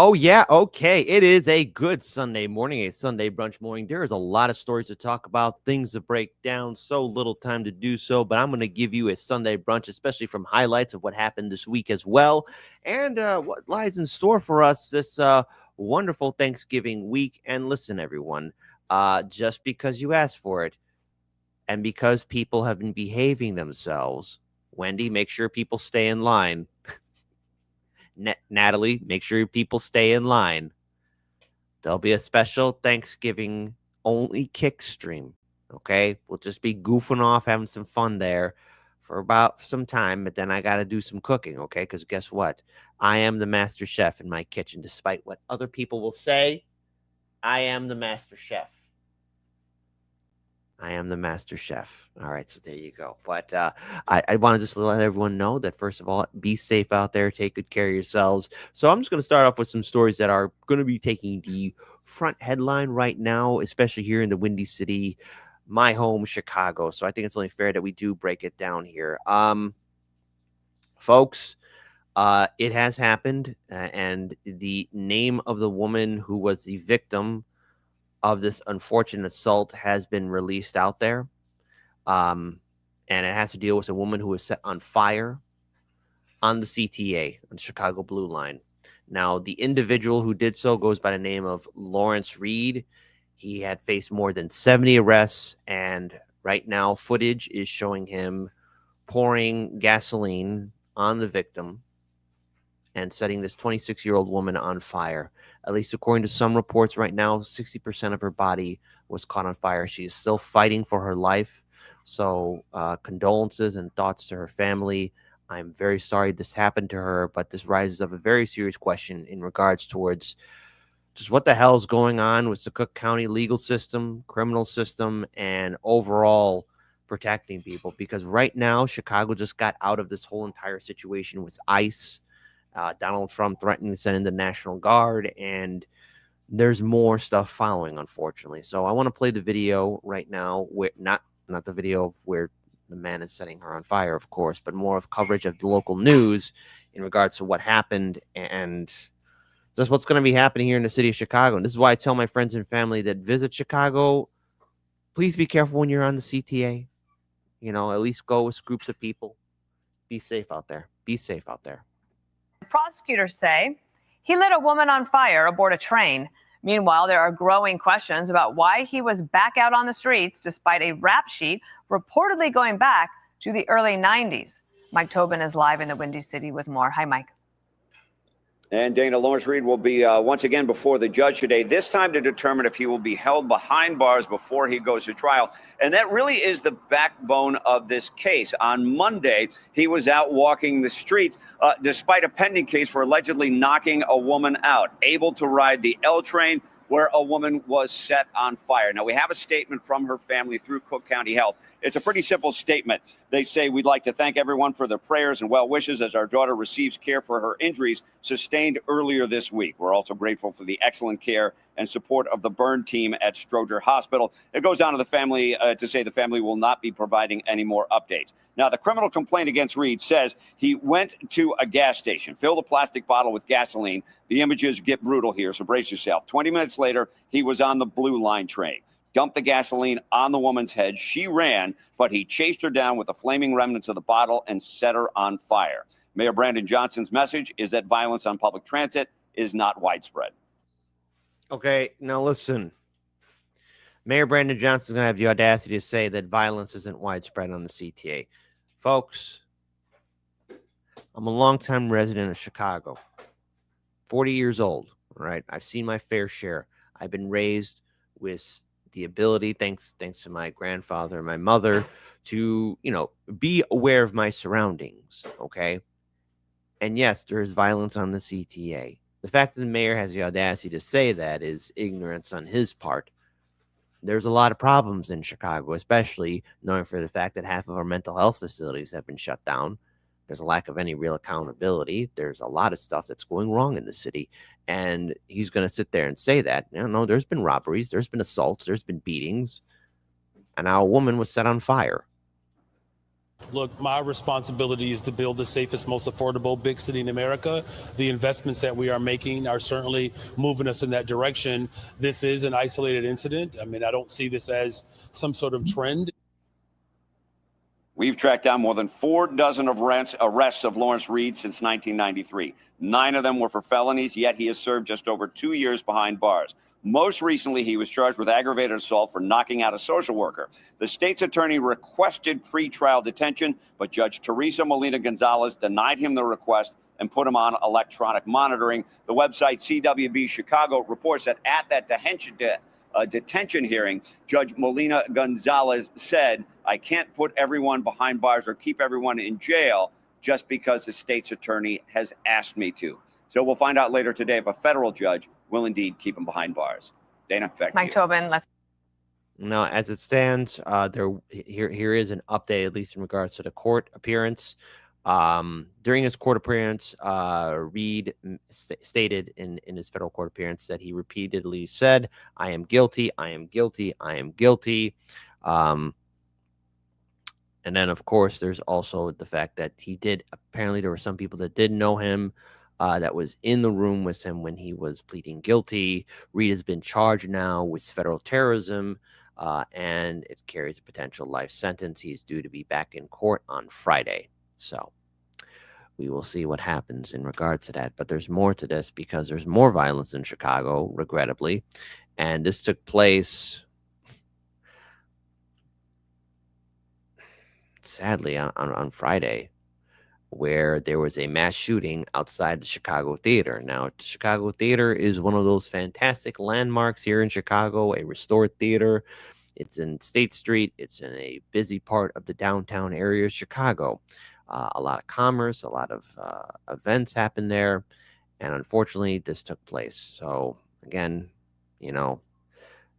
Oh, yeah. Okay. It is a good Sunday morning, a Sunday brunch morning. There is a lot of stories to talk about, things to break down, so little time to do so. But I'm going to give you a Sunday brunch, especially from highlights of what happened this week as well, and what lies in store for us this wonderful Thanksgiving week. And listen, everyone, just because you asked for it and because people have been behaving themselves, Wendy, make sure people stay in line. Natalie, make sure people stay in line. There'll be a special Thanksgiving only kick stream. Okay. We'll just be goofing off, having some fun there for about some time. But then I got to do some cooking. Okay. Because guess what? I am the master chef in my kitchen. Despite what other people will say, I am the master chef. I am the master chef. All right, so there you go. But I want to just let everyone know that, first of all, be safe out there. Take good care of yourselves. So I'm just going to start off with some stories that are going to be taking the front headline right now, especially here in the Windy City, my home, Chicago. So I think it's only fair that we do break it down here. Folks, it has happened, and the name of the woman who was the victim of this unfortunate assault has been released out there. And it has to deal with a woman who was set on fire on the CTA, on the Chicago Blue Line. Now, the individual who did so goes by the name of Lawrence Reed. He had faced more than 70 arrests, and right now footage is showing him pouring gasoline on the victim and setting this 26-year-old woman on fire. At least according to some reports right now, 60% of her body was caught on fire. She is still fighting for her life. So condolences and thoughts to her family. I'm very sorry this happened to her, but this rises up a very serious question in regards towards just what the hell is going on with the Cook County legal system, criminal system, and overall protecting people. Because right now, Chicago just got out of this whole entire situation with ICE. Donald Trump threatening to send in the National Guard, and there's more stuff following, unfortunately. So I want to play the video right now, where not the video of where the man is setting her on fire, of course, but more of coverage of the local news in regards to what happened and just what's going to be happening here in the city of Chicago. And this is why I tell my friends and family that visit Chicago, please be careful when you're on the CTA. You know, at least go with groups of people. Be safe out there. Be safe out there. Prosecutors say he lit a woman on fire aboard a train. Meanwhile, there are growing questions about why he was back out on the streets despite a rap sheet reportedly going back to the early 90s. Mike Tobin is live in the Windy City with more. Hi, Mike. And Dana, Lawrence Reed will be once again before the judge today, this time to determine if he will be held behind bars before he goes to trial. And that really is the backbone of this case. On Monday, he was out walking the streets despite a pending case for allegedly knocking a woman out, able to ride the L train where a woman was set on fire. Now, we have a statement from her family through Cook County Health. It's a pretty simple statement. They say, we'd like to thank everyone for their prayers and well wishes as our daughter receives care for her injuries sustained earlier this week. We're also grateful for the excellent care and support of the burn team at Stroger Hospital. It goes on to the family to say the family will not be providing any more updates. Now, the criminal complaint against Reed says he went to a gas station, filled a plastic bottle with gasoline. The images get brutal here, so brace yourself. 20 minutes later, he was on the Blue Line train. Dumped the gasoline on the woman's head. She ran, but he chased her down with the flaming remnants of the bottle and set her on fire. Mayor Brandon Johnson's message is that violence on public transit is not widespread. Okay, now listen. Mayor Brandon Johnson's going to have the audacity to say that violence isn't widespread on the CTA. Folks, I'm a longtime resident of Chicago, 40 years old, all right? I've seen my fair share. I've been raised with the ability, thanks to my grandfather and my mother, to, be aware of my surroundings, okay? And yes, there is violence on the CTA. The fact that the mayor has the audacity to say that is ignorance on his part. There's a lot of problems in Chicago, especially knowing for the fact that half of our mental health facilities have been shut down. There's a lack of any real accountability. There's a lot of stuff that's going wrong in the city. And he's going to sit there and say that. No, there's been robberies, there's been assaults, there's been beatings. And now a woman was set on fire. Look, my responsibility is to build the safest, most affordable big city in America. The investments that we are making are certainly moving us in that direction. This is an isolated incident. I mean, I don't see this as some sort of trend. We've tracked down more than 4 dozen of arrests of Lawrence Reed since 1993. 9 of them were for felonies, yet he has served just over 2 years behind bars. Most recently, he was charged with aggravated assault for knocking out a social worker. The state's attorney requested pretrial detention, but Judge Teresa Molina-Gonzalez denied him the request and put him on electronic monitoring. The website CWB Chicago reports that at that detention hearing, Judge Molina-Gonzalez said, "I can't put everyone behind bars or keep everyone in jail just because the state's attorney has asked me to." So we'll find out later today if a federal judge will indeed keep him behind bars. Dana, back to Mike you. Tobin, let's. Now, as it stands, here is an update, at least in regards to the court appearance. During his court appearance, Reed stated in his federal court appearance that he repeatedly said, "I am guilty, I am guilty, I am guilty." And then, of course, there's also the fact that apparently there were some people that did know him, that was in the room with him when he was pleading guilty. Reed has been charged now with federal terrorism, and it carries a potential life sentence. He's due to be back in court on Friday. So we will see what happens in regards to that. But there's more to this because there's more violence in Chicago, regrettably. And this took place, sadly, on Friday, where there was a mass shooting outside the Chicago Theater. Now, the Chicago Theater is one of those fantastic landmarks here in Chicago, a restored theater. It's in State Street. It's in a busy part of the downtown area of Chicago. A lot of commerce, a lot of events happen there. And unfortunately, this took place. So, again,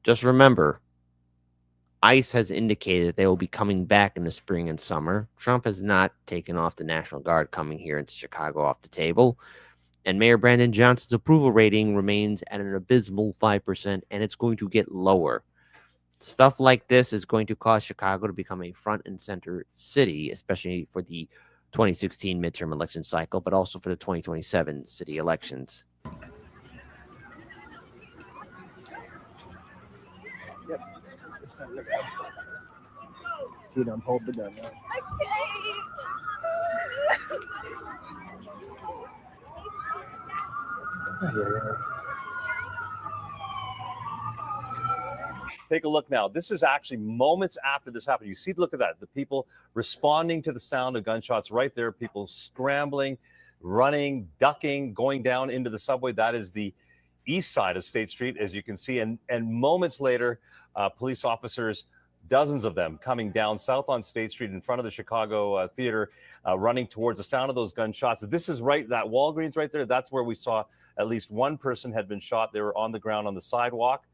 just remember, ICE has indicated that they will be coming back in the spring and summer. Trump has not taken off the National Guard coming here into Chicago off the table. And Mayor Brandon Johnson's approval rating remains at an abysmal 5%, and it's going to get lower. Stuff like this is going to cause Chicago to become a front and center city, especially for the 2016 midterm election cycle, but also for the 2027 city elections. Yep. See them hold the gun. Right? Take a look now. This is actually moments after this happened. You see, look at that. The people responding to the sound of gunshots right there. People scrambling, running, ducking, going down into the subway. That is the east side of State Street, as you can see. And moments later, police officers, dozens of them, coming down south on State Street in front of the Chicago Theater, running towards the sound of those gunshots. This is right, that Walgreens right there. That's where we saw at least one person had been shot. They were on the ground on the sidewalk.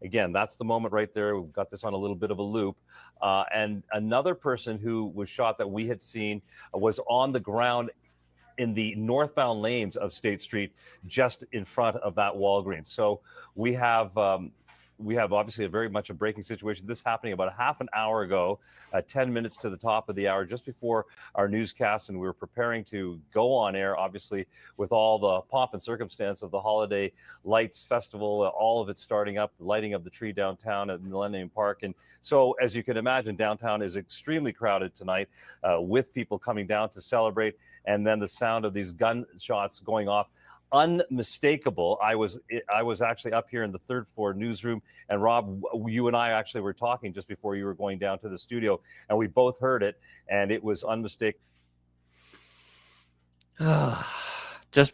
Again, that's the moment right there. We've got this on a little bit of a loop. And another person who was shot that we had seen was on the ground in the northbound lanes of State Street, just in front of that Walgreens. So we have obviously a very much a breaking situation. This happening about a half an hour ago, 10 minutes to the top of the hour, just before our newscast, and we were preparing to go on air, obviously, with all the pomp and circumstance of the holiday lights festival, all of it starting up, the lighting of the tree downtown at Millennium Park. And so, as you can imagine, downtown is extremely crowded tonight, with people coming down to celebrate, and then the sound of these gunshots going off. Unmistakable. I was actually up here in the third floor newsroom, and Rob, you and I actually were talking just before you were going down to the studio, and we both heard it, and it was unmistakable. Just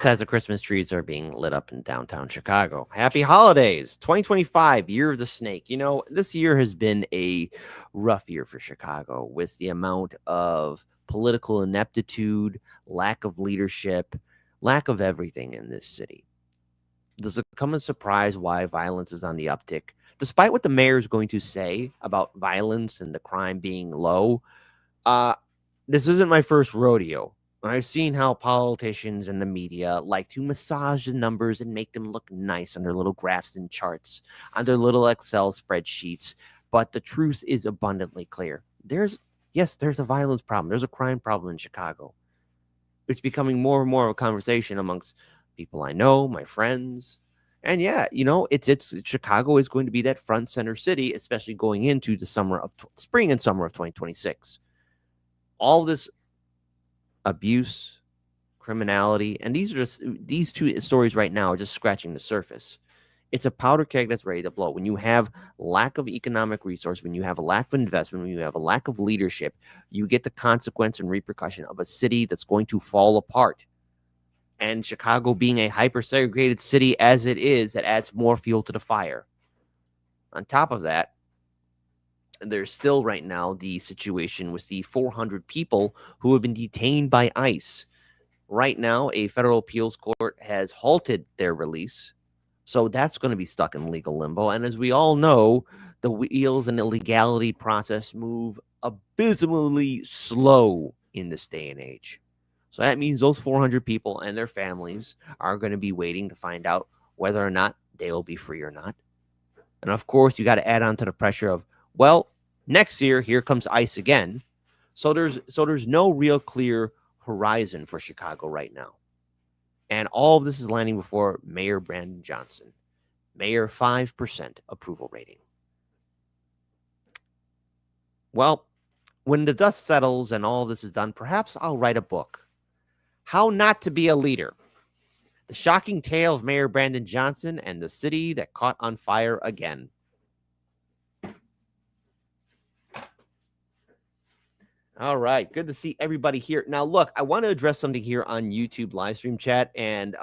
as the Christmas trees are being lit up in downtown Chicago. Happy holidays, 2025, year of the snake. This year has been a rough year for Chicago with the amount of political ineptitude, lack of leadership, lack of everything in this city. Does it come as a surprise why violence is on the uptick? Despite what the mayor is going to say about violence and the crime being low, this isn't my first rodeo. I've seen how politicians and the media like to massage the numbers and make them look nice on their little graphs and charts, on their little Excel spreadsheets. But the truth is abundantly clear. There's a violence problem. There's a crime problem in Chicago. It's becoming more and more of a conversation amongst people I know, my friends. And yeah, it's Chicago is going to be that front center city, especially going into the spring and summer of 2026. All this abuse, criminality, and these two stories right now are just scratching the surface. It's a powder keg that's ready to blow. When you have lack of economic resource, when you have a lack of investment, when you have a lack of leadership, you get the consequence and repercussion of a city that's going to fall apart. And Chicago being a hyper-segregated city as it is, that adds more fuel to the fire. On top of that, there's still right now the situation with the 400 people who have been detained by ICE. Right now, a federal appeals court has halted their release. So that's going to be stuck in legal limbo. And as we all know, the wheels and illegality process move abysmally slow in this day and age. So that means those 400 people and their families are going to be waiting to find out whether or not they will be free or not. And of course, you got to add on to the pressure of, well, next year, here comes ICE again. So there's no real clear horizon for Chicago right now. And all of this is landing before Mayor Brandon Johnson. Mayor 5% approval rating. Well, when the dust settles and all of this is done, perhaps I'll write a book. How Not to Be a Leader. The shocking tale of Mayor Brandon Johnson and the city that caught on fire again. All right. Good to see everybody here. Now, look, I want to address something here on YouTube live stream chat. And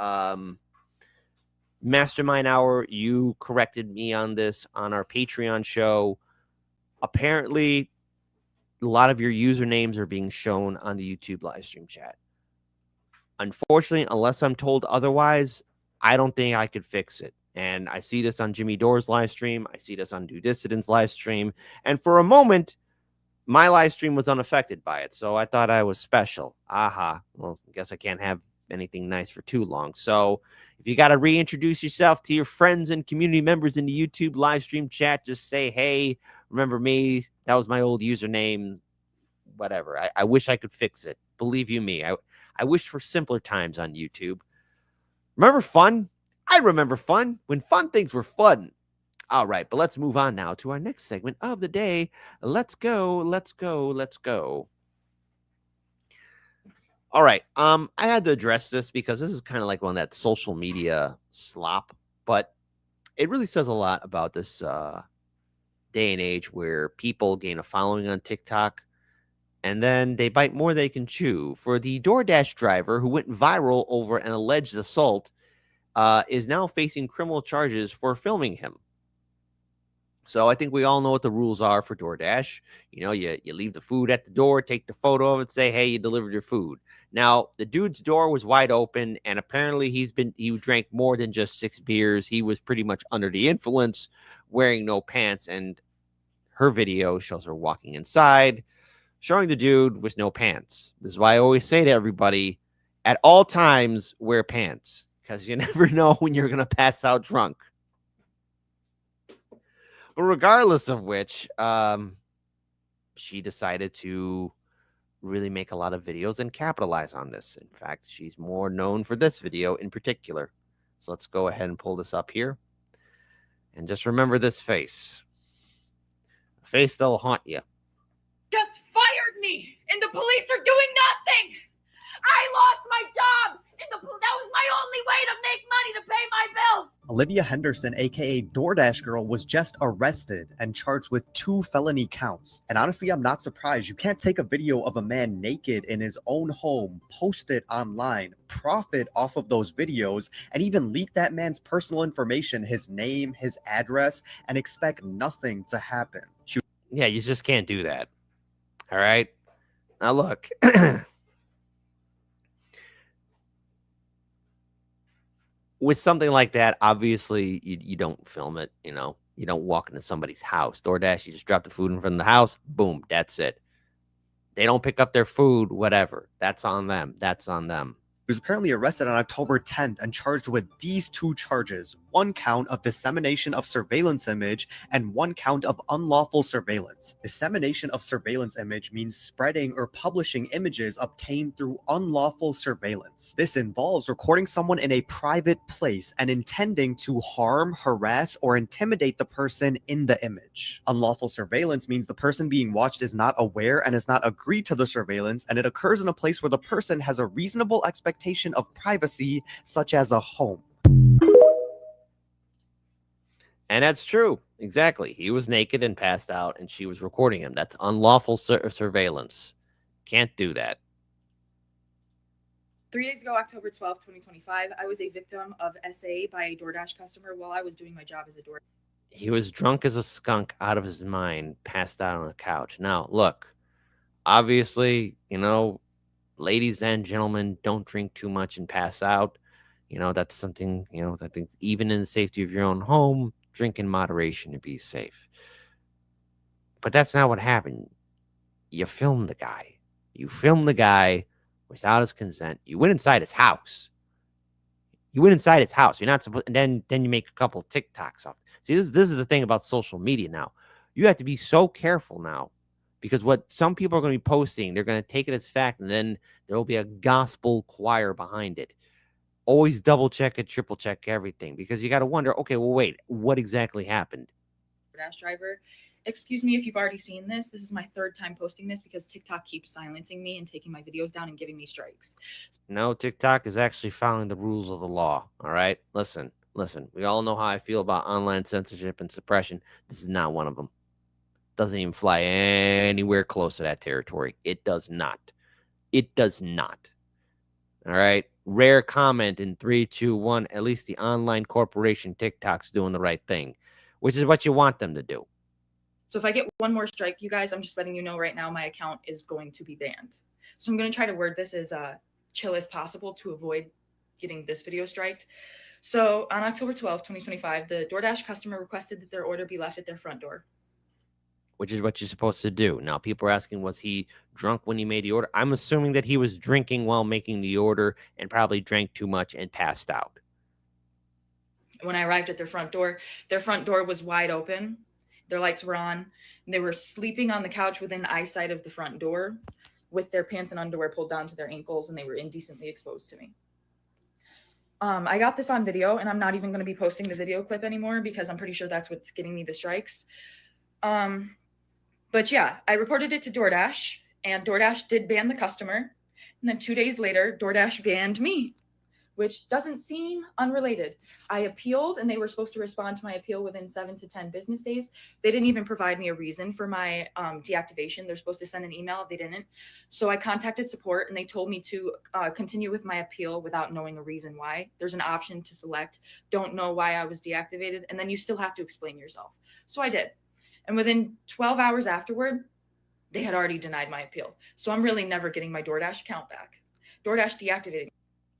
Mastermind Hour, you corrected me on this on our Patreon show. Apparently, a lot of your usernames are being shown on the YouTube live stream chat. Unfortunately, unless I'm told otherwise, I don't think I could fix it. And I see this on Jimmy Dore's live stream. I see this on Due Dissident's live stream. And for a moment, my live stream was unaffected by it, so I thought I was special. Aha. Well, I guess I can't have anything nice for too long. So if you got to reintroduce yourself to your friends and community members in the YouTube live stream chat, just say, hey, remember me? That was my old username. Whatever. I wish I could fix it. Believe you me. I wish for simpler times on YouTube. Remember fun? I remember fun when fun things were fun. All right, but let's move on now to our next segment of the day. Let's go. All right, I had to address this because this is kind of like one of that social media slop, but it really says a lot about this day and age where people gain a following on TikTok and then they bite more than they can chew. For the DoorDash driver who went viral over an alleged assault is now facing criminal charges for filming him. So I think we all know what the rules are for DoorDash. You leave the food at the door, take the photo of it, say, hey, you delivered your food. Now, the dude's door was wide open, and apparently he drank more than just 6 beers. He was pretty much under the influence, wearing no pants, and her video shows her walking inside, showing the dude with no pants. This is why I always say to everybody, at all times, wear pants, because you never know when you're going to pass out drunk. But regardless of which, she decided to really make a lot of videos and capitalize on this. In fact, she's more known for this video in particular. So let's go ahead and pull this up here. And just remember this face. A face that'll haunt you. Just fired me, and the police are doing nothing. I lost my job. That was my only way to make money to pay my bills. Olivia Henderson, aka DoorDash Girl, was just arrested and charged with 2 felony counts. And honestly, I'm not surprised. You can't take a video of a man naked in his own home, post it online, profit off of those videos, and even leak that man's personal information, his name, his address, and expect nothing to happen. Yeah, you just can't do that. All right? Now, look. With something like that, obviously, you don't film it, you know? You don't walk into somebody's house. DoorDash, you just drop the food in front of the house, boom, that's it. They don't pick up their food, whatever. That's on them. That's on them. He was apparently arrested on October 10th and charged with these 2 charges: 1 count of dissemination of surveillance image and 1 count of unlawful surveillance. Dissemination of surveillance image means spreading or publishing images obtained through unlawful surveillance. This involves recording someone in a private place and intending to harm, harass, or intimidate the person in the image. Unlawful surveillance means the person being watched is not aware and has not agreed to the surveillance, and it occurs in a place where the person has a reasonable expectation of privacy, such as a home. And that's true. Exactly. He was naked and passed out, and she was recording him. That's unlawful surveillance. Can't do that. 3 days ago, October 12th, 2025, I was a victim of SA by a DoorDash customer while I was doing my job as a DoorDash. He was drunk as a skunk, out of his mind, passed out on the couch. Now, look, obviously, you know, ladies and gentlemen, don't drink too much and pass out. You know, that's something, you know, I think even in the safety of your own home, drink in moderation to be safe. But that's not what happened. You filmed the guy. You filmed the guy without his consent. You went inside his house. You went inside his house. You're not supposed, and then you make a couple of TikToks off. See, this is the thing about social media now. You have to be so careful now. Because what some people are going to be posting, they're going to take it as fact, and then there will be a gospel choir behind it. Always double check it, triple check everything, because you got to wonder, okay, well, wait, what exactly happened? DoorDash driver. Excuse me if you've already seen this. This is my 3rd time posting this because TikTok keeps silencing me and taking my videos down and giving me strikes. No, TikTok is actually following the rules of the law. All right, listen. We all know how I feel about online censorship and suppression. This is not one of them. Doesn't even fly anywhere close to that territory. It does not. It does not. All right. Rare comment in 3, 2, 1. At least the online corporation TikTok's doing the right thing, which is what you want them to do. So if I get one more strike, you guys, I'm just letting you know right now my account is going to be banned. So I'm going to try to word this as chill as possible to avoid getting this video striked. So on October 12th, 2025, the DoorDash customer requested that their order be left at their front door. Which is what you're supposed to do. Now, people are asking, was he drunk when he made the order? I'm assuming that he was drinking while making the order and probably drank too much and passed out. When I arrived at their front door was wide open. Their lights were on, and they were sleeping on the couch within eyesight of the front door with their pants and underwear pulled down to their ankles, and they were indecently exposed to me. I got this on video, and I'm not even going to be posting the video clip anymore because I'm pretty sure that's what's getting me the strikes. But yeah, I reported it to DoorDash, and DoorDash did ban the customer. And then 2 days later, DoorDash banned me, which doesn't seem unrelated. I appealed, and they were supposed to respond to my appeal within 7 to 10 business days. They didn't even provide me a reason for my deactivation. They're supposed to send an email. They didn't. So I contacted support, and they told me to continue with my appeal without knowing a reason why. There's an option to select, don't know why I was deactivated, and then you still have to explain yourself. So I did. And within 12 hours afterward, they had already denied my appeal. So I'm really never getting my DoorDash account back. DoorDash deactivated.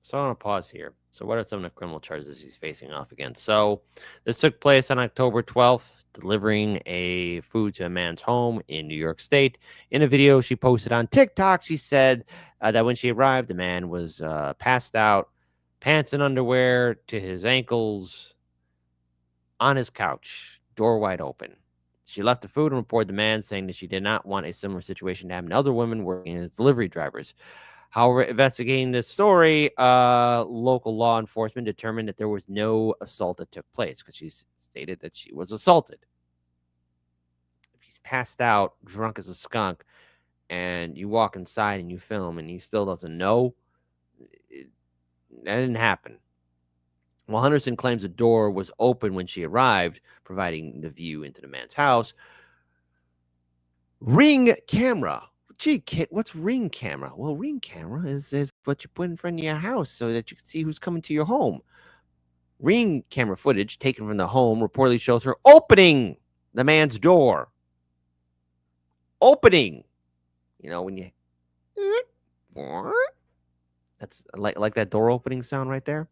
So I want to pause here. So what are some of the criminal charges he's facing off against? So this took place on October 12th, delivering a food to a man's home in New York State. In a video she posted on TikTok, she said that when she arrived, the man was passed out, pants and underwear to his ankles, on his couch, door wide open. She left the food and reported the man, saying that she did not want a similar situation to happen to other women working as delivery drivers. However, investigating this story, local law enforcement determined that there was no assault that took place because she stated that she was assaulted. If he's passed out, drunk as a skunk, and you walk inside and you film and he still doesn't know, that didn't happen. While Henderson claims the door was open when she arrived, providing the view into the man's house. Ring camera. Gee, Kit, what's Ring camera? Well, Ring camera is what you put in front of your house so that you can see who's coming to your home. Ring camera footage taken from the home reportedly shows her opening the man's door. Opening. You know, when you That's like that door opening sound right there.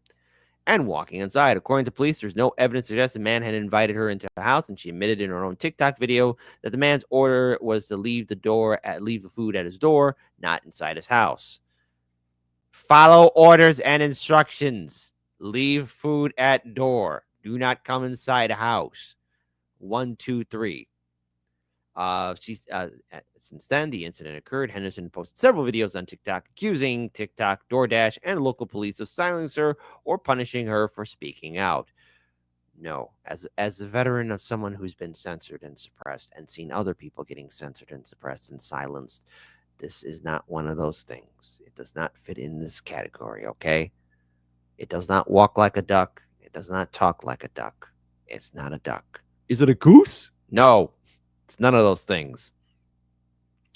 And walking inside. According to police, there's no evidence to suggest the man had invited her into the house, and she admitted in her own TikTok video that the man's order was to leave the food at his door, not inside his house. Follow orders and instructions. Leave food at door. Do not come inside a house. 1, 2, 3. Since then, the incident occurred. Henderson posted several videos on TikTok accusing TikTok, DoorDash, and local police of silencing her or punishing her for speaking out. No, as a veteran of someone who's been censored and suppressed and seen other people getting censored and suppressed and silenced, this is not one of those things. It does not fit in this category, okay? It does not walk like a duck. It does not talk like a duck. It's not a duck. Is it a goose? No. It's none of those things.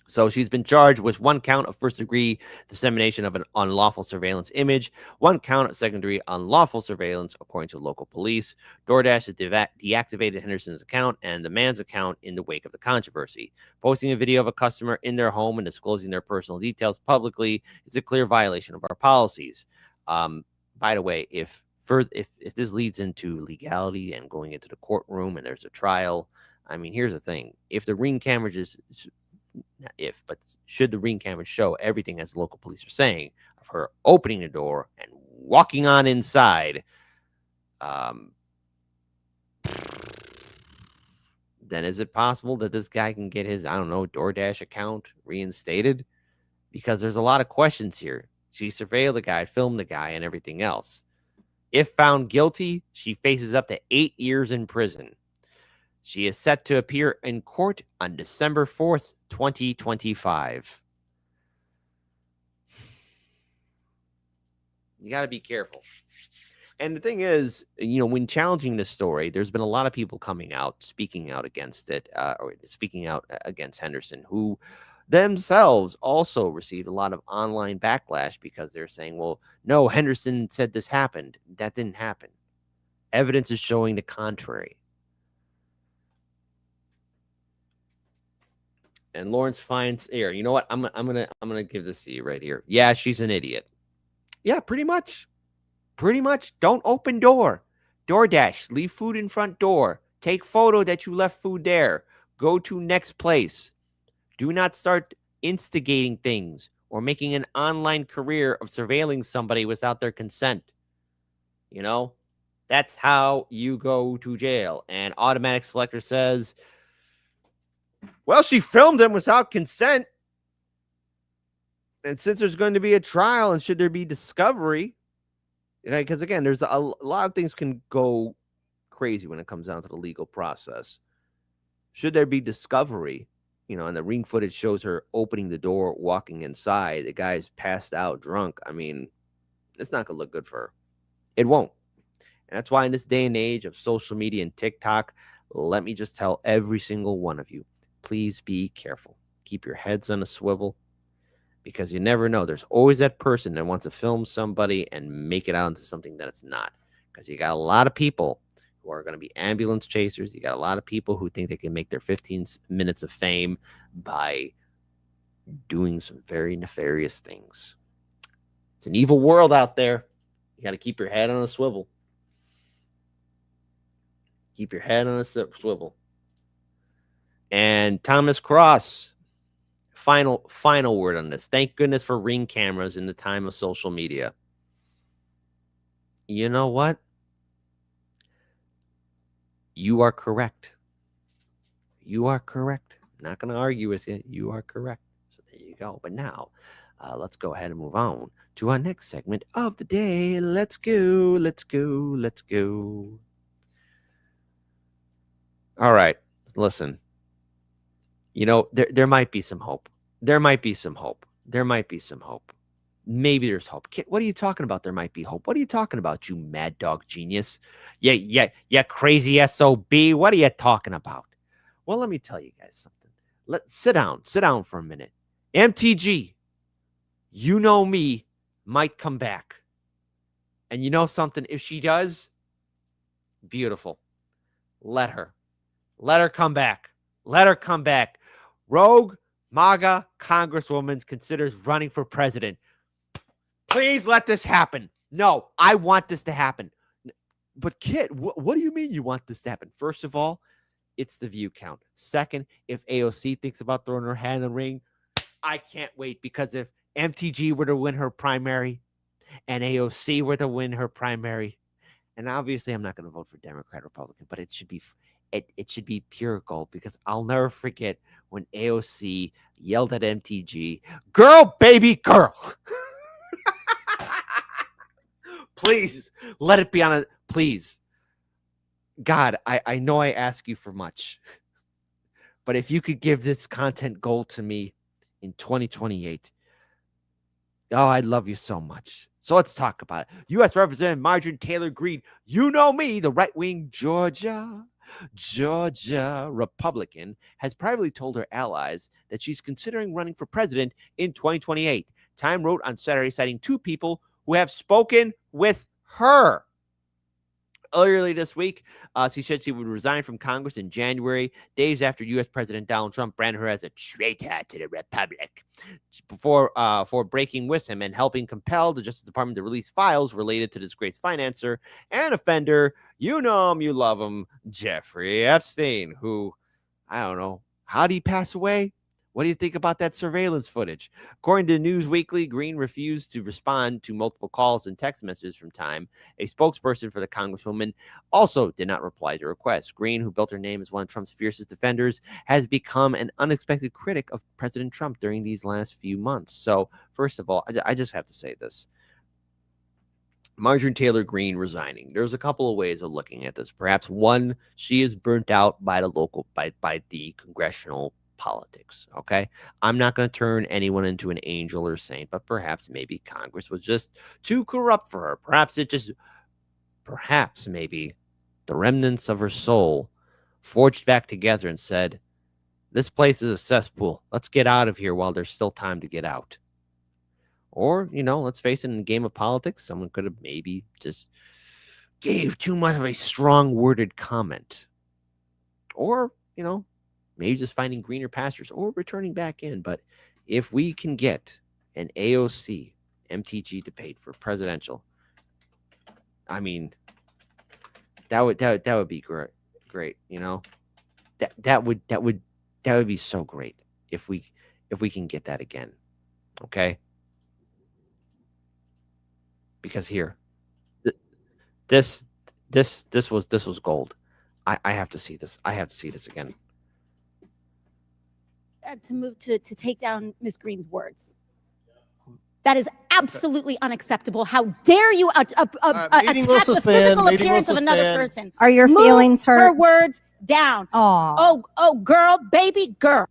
So she's been charged with 1 count of first-degree dissemination of an unlawful surveillance image, 1 count of second-degree unlawful surveillance, according to local police. DoorDash has deactivated Henderson's account and the man's account in the wake of the controversy. Posting a video of a customer in their home and disclosing their personal details publicly is a clear violation of our policies. By the way, if this leads into legality and going into the courtroom and there's a trial, I mean, here's the thing. If the ring cameras should the ring cameras show everything as local police are saying of her opening the door and walking on inside, then is it possible that this guy can get his, DoorDash account reinstated? Because there's a lot of questions here. She surveilled the guy, filmed the guy, and everything else. If found guilty, she faces up to 8 years in prison. She is set to appear in court on December 4th, 2025. You got to be careful. And the thing is, when challenging this story, there's been a lot of people coming out, speaking out against it, or speaking out against Henderson, who themselves also received a lot of online backlash because they're saying, well, no, Henderson said this happened. That didn't happen. Evidence is showing the contrary. And Lawrence finds here. You know what? I'm gonna give this to you right here. Yeah, she's an idiot. Yeah, pretty much. Pretty much. Don't open door. DoorDash. Leave food in front door. Take photo that you left food there. Go to next place. Do not start instigating things or making an online career of surveilling somebody without their consent. That's how you go to jail. And Automatic Selector says, well, she filmed him without consent. And since there's going to be a trial and should there be discovery, because again, there's a lot of things can go crazy when it comes down to the legal process. Should there be discovery, and the ring footage shows her opening the door, walking inside, the guy's passed out drunk. I mean, it's not going to look good for her. It won't. And that's why in this day and age of social media and TikTok, let me just tell every single one of you, please be careful. Keep your heads on a swivel, because you never know. There's always that person that wants to film somebody and make it out into something that it's not. Because you got a lot of people who are going to be ambulance chasers. You got a lot of people who think they can make their 15 minutes of fame by doing some very nefarious things. It's an evil world out there. You got to keep your head on a swivel. Keep your head on a swivel. And Thomas Cross, final word on this. Thank goodness for ring cameras in the time of social media. You know what? You are correct. You are correct. I'm not going to argue with you. You are correct. So there you go. But now, let's go ahead and move on to our next segment of the day. Let's go. Let's go. Let's go. All right. Listen. There might be some hope. There might be some hope. There might be some hope. Maybe there's hope. What are you talking about? There might be hope. What are you talking about, you mad dog genius? Yeah, crazy SOB. What are you talking about? Well, let me tell you guys something. Sit down for a minute. MTG, you know me, might come back. And you know something? If she does, beautiful. Let her come back. Let her come back. Rogue, MAGA congresswoman considers running for president. Please let this happen. No, I want this to happen. But Kit, what do you mean you want this to happen? First of all, it's the view count. Second, if AOC thinks about throwing her hat in the ring, I can't wait, because if MTG were to win her primary and AOC were to win her primary, and obviously I'm not going to vote for Democrat, Republican, but it should be pure gold, because I'll never forget when AOC yelled at MTG, "Girl, baby, girl." Please let it be on a, please. God, I know I ask you for much, but if you could give this content gold to me in 2028, oh, I'd love you so much. So let's talk about it. U.S. Representative Marjorie Taylor Greene, you know me, the right-wing Georgia Republican, has privately told her allies that she's considering running for president in 2028. Time wrote on Saturday, citing two people who have spoken with her. Earlier this week, she said she would resign from Congress in January, days after U.S. President Donald Trump branded her as a traitor to the Republic for breaking with him and helping compel the Justice Department to release files related to disgraced financer and offender, you know him, you love him, Jeffrey Epstein, who, I don't know, how did he pass away? What do you think about that surveillance footage? According to News Weekly, Greene refused to respond to multiple calls and text messages from Time. A spokesperson for the Congresswoman also did not reply to requests. Greene, who built her name as one of Trump's fiercest defenders, has become an unexpected critic of President Trump during these last few months. So, first of all, I just have to say this. Marjorie Taylor Greene resigning. There's a couple of ways of looking at this. Perhaps one, she is burnt out by the congressional politics. Okay, I'm not going to turn anyone into an angel or saint, but perhaps maybe Congress was just too corrupt for her. Perhaps maybe the remnants of her soul forged back together and said, "This place is a cesspool. Let's get out of here while there's still time to get out." Or, let's face it, in the game of politics, someone could have maybe just gave too much of a strong worded comment. Or, maybe just finding greener pastures or returning back in. But if we can get an AOC MTG debate for presidential, I mean, that would be great. That would be so great if we can get that again. Okay. Because here, this was gold. I have to see this. I have to see this again. To move to take down Ms. Greene's words. That is absolutely unacceptable. How dare you attack the physical appearance of another person? Are your feelings hurt? Her words down. Aww. Oh, girl, baby girl.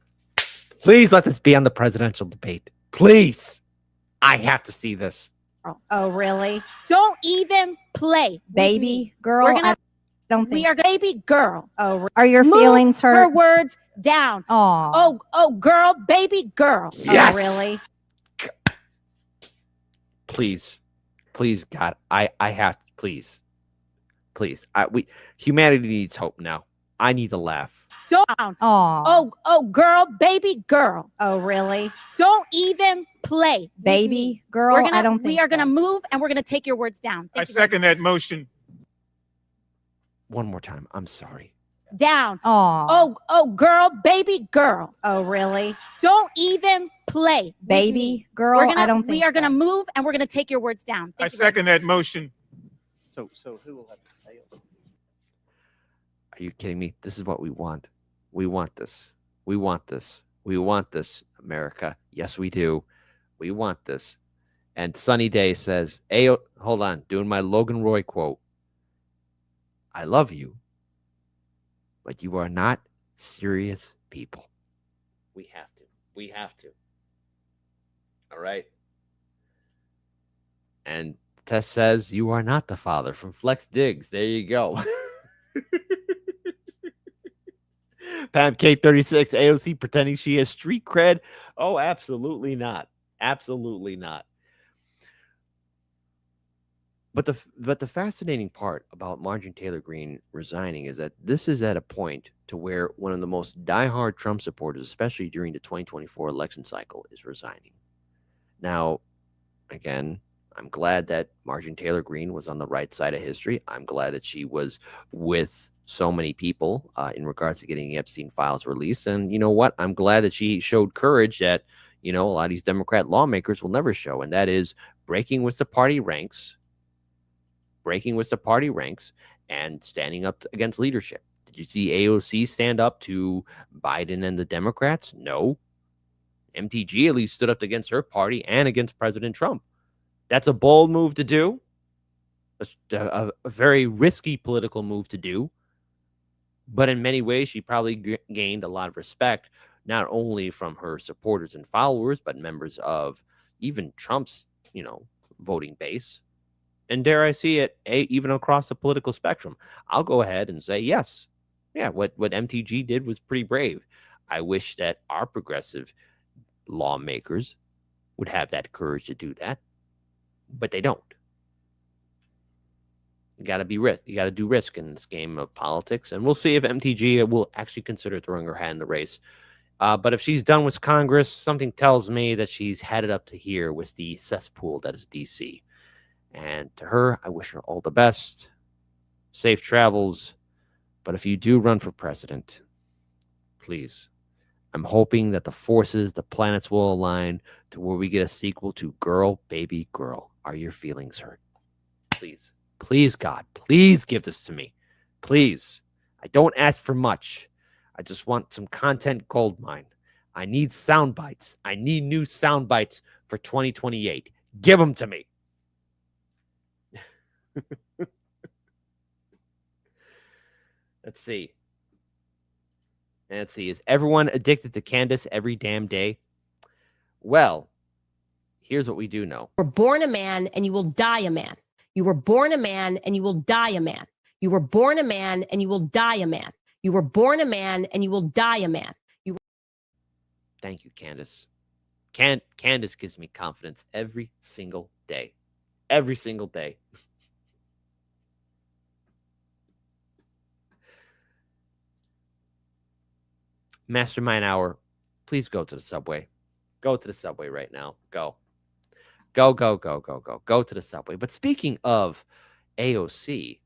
Please let this be on the presidential debate. Please. I have to see this. Oh, really? Don't even play. Baby girl? We are baby girl. Oh, are your feelings hurt? Her words down. Aww. Oh, girl, baby girl. Yes. Oh, really? Please, God, I have, please. Humanity needs hope now. I need to laugh. Down. Oh, girl, baby girl. Oh, really? Don't even play. Baby girl? We are gonna move and we're gonna take your words down. I second that motion. One more time. I'm sorry. Down. Oh, girl, baby girl. Oh, really? Don't even play. Baby girl? We are gonna move and we're gonna take your words down. I second that motion. So who will have to fail? Are you kidding me? This is what we want. We want this. We want this. We want this, America. Yes, we do. We want this. And Sunny Day says, "Hey, hold on, doing my Logan Roy quote. I love you, but you are not serious people." We have to. We have to. All right. And Tess says, "You are not the father," from Flex Diggs. There you go. Pam K36, AOC pretending she has street cred. Oh, absolutely not. Absolutely not. But the fascinating part about Marjorie Taylor Greene resigning is that this is at a point to where one of the most diehard Trump supporters, especially during the 2024 election cycle, is resigning. Now, again, I'm glad that Marjorie Taylor Greene was on the right side of history. I'm glad that she was with so many people in regards to getting the Epstein files released. And you know what? I'm glad that she showed courage that, a lot of these Democrat lawmakers will never show, and that is breaking with the party ranks, and standing up against leadership. Did you see AOC stand up to Biden and the Democrats? No. MTG at least stood up against her party and against President Trump. That's a bold move to do, a very risky political move to do. But in many ways, she probably gained a lot of respect, not only from her supporters and followers, but members of even Trump's, voting base. And dare I see it, even across the political spectrum. I'll go ahead and say yes. Yeah, what MTG did was pretty brave. I wish that our progressive lawmakers would have that courage to do that, but they don't. You got to be risk. You got to do risk in this game of politics, and we'll see if MTG will actually consider throwing her hat in the race. But if she's done with Congress, something tells me that she's headed up to here with the cesspool that is DC. And to her, I wish her all the best, safe travels. But if you do run for president, please, I'm hoping that the forces, the planets will align to where we get a sequel to Girl, Baby, Girl. Are your feelings hurt? Please, please, God, please give this to me. Please. I don't ask for much. I just want some content gold mine. I need sound bites. I need new sound bites for 2028. Give them to me. Let's see. Is everyone addicted to Candace every damn day? Well, here's what we do know. You were born a man and you will die a man. You were born a man and you will die a man. You were born a man and you will die a man. You were born a man and you will die a man. Thank you, Candace. Candace gives me confidence every single day. Every single day. Mastermind Hour, please go to the subway. Go to the subway right now. Go. Go to the subway. But speaking of AOC,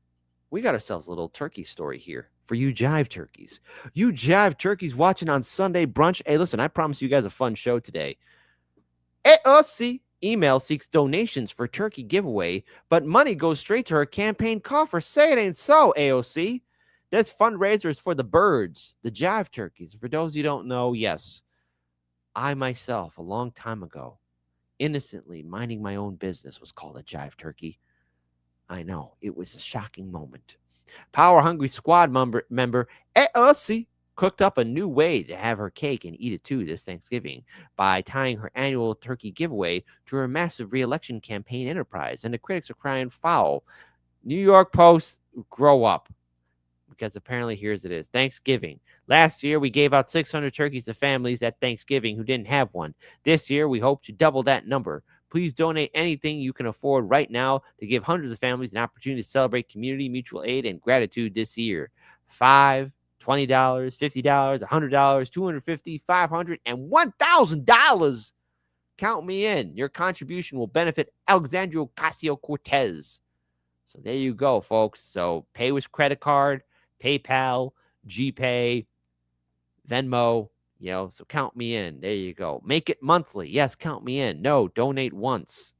we got ourselves a little turkey story here for you jive turkeys. You jive turkeys watching on Sunday brunch. Hey, listen, I promise you guys a fun show today. AOC email seeks donations for turkey giveaway, but money goes straight to her campaign coffer. Say it ain't so, AOC. This fundraiser is for the birds, the jive turkeys. For those you don't know, yes, I myself, a long time ago, innocently minding my own business, was called a jive turkey. I know, it was a shocking moment. Power Hungry Squad member AOC cooked up a new way to have her cake and eat it too this Thanksgiving by tying her annual turkey giveaway to her massive re-election campaign enterprise. And the critics are crying foul. New York Post, grow up. Because apparently, here's it is. Thanksgiving. Last year, we gave out 600 turkeys to families at Thanksgiving who didn't have one. This year, we hope to double that number. Please donate anything you can afford right now to give hundreds of families an opportunity to celebrate community, mutual aid, and gratitude this year. $5, $20, $50, $100, $250, $500, and $1,000. Count me in. Your contribution will benefit Alexandria Ocasio-Cortez. So there you go, folks. So pay with credit card, PayPal, GPay, Venmo, so count me in. There you go. Make it monthly. Yes, count me in. No, donate once.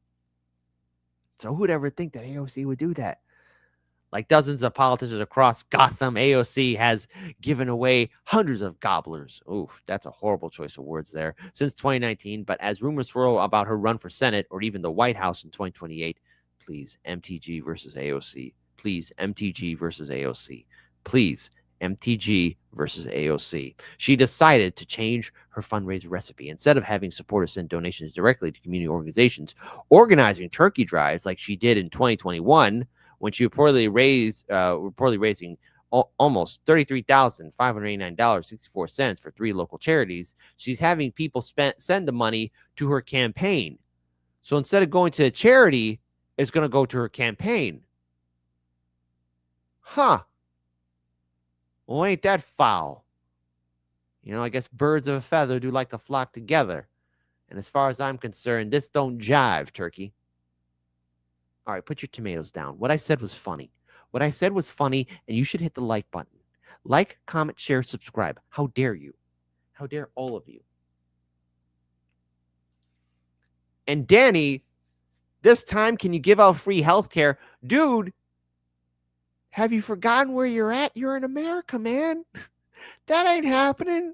So who'd ever think that AOC would do that? Like dozens of politicians across Gotham, AOC has given away hundreds of gobblers. Oof, that's a horrible choice of words there. Since 2019, but as rumors swirl about her run for Senate or even the White House in 2028, please, MTG versus AOC. Please, MTG versus AOC. Please, MTG versus AOC. She decided to change her fundraiser recipe. Instead of having supporters send donations directly to community organizations, organizing turkey drives like she did in 2021, when she reportedly raising almost $33,589.64 for 3 local charities, she's having people send the money to her campaign. So instead of going to a charity is going to go to her campaign. Huh. Well, ain't that foul? You know, I guess birds of a feather do like to flock together. And as far as I'm concerned, this don't jive, Turkey. All right, put your tomatoes down. What I said was funny. What I said was funny, and you should hit the like button. Like, comment, share, subscribe. How dare you? How dare all of you? And Danny, this time, can you give out free health care? Dude, have you forgotten where you're at? You're in America, man. That ain't happening.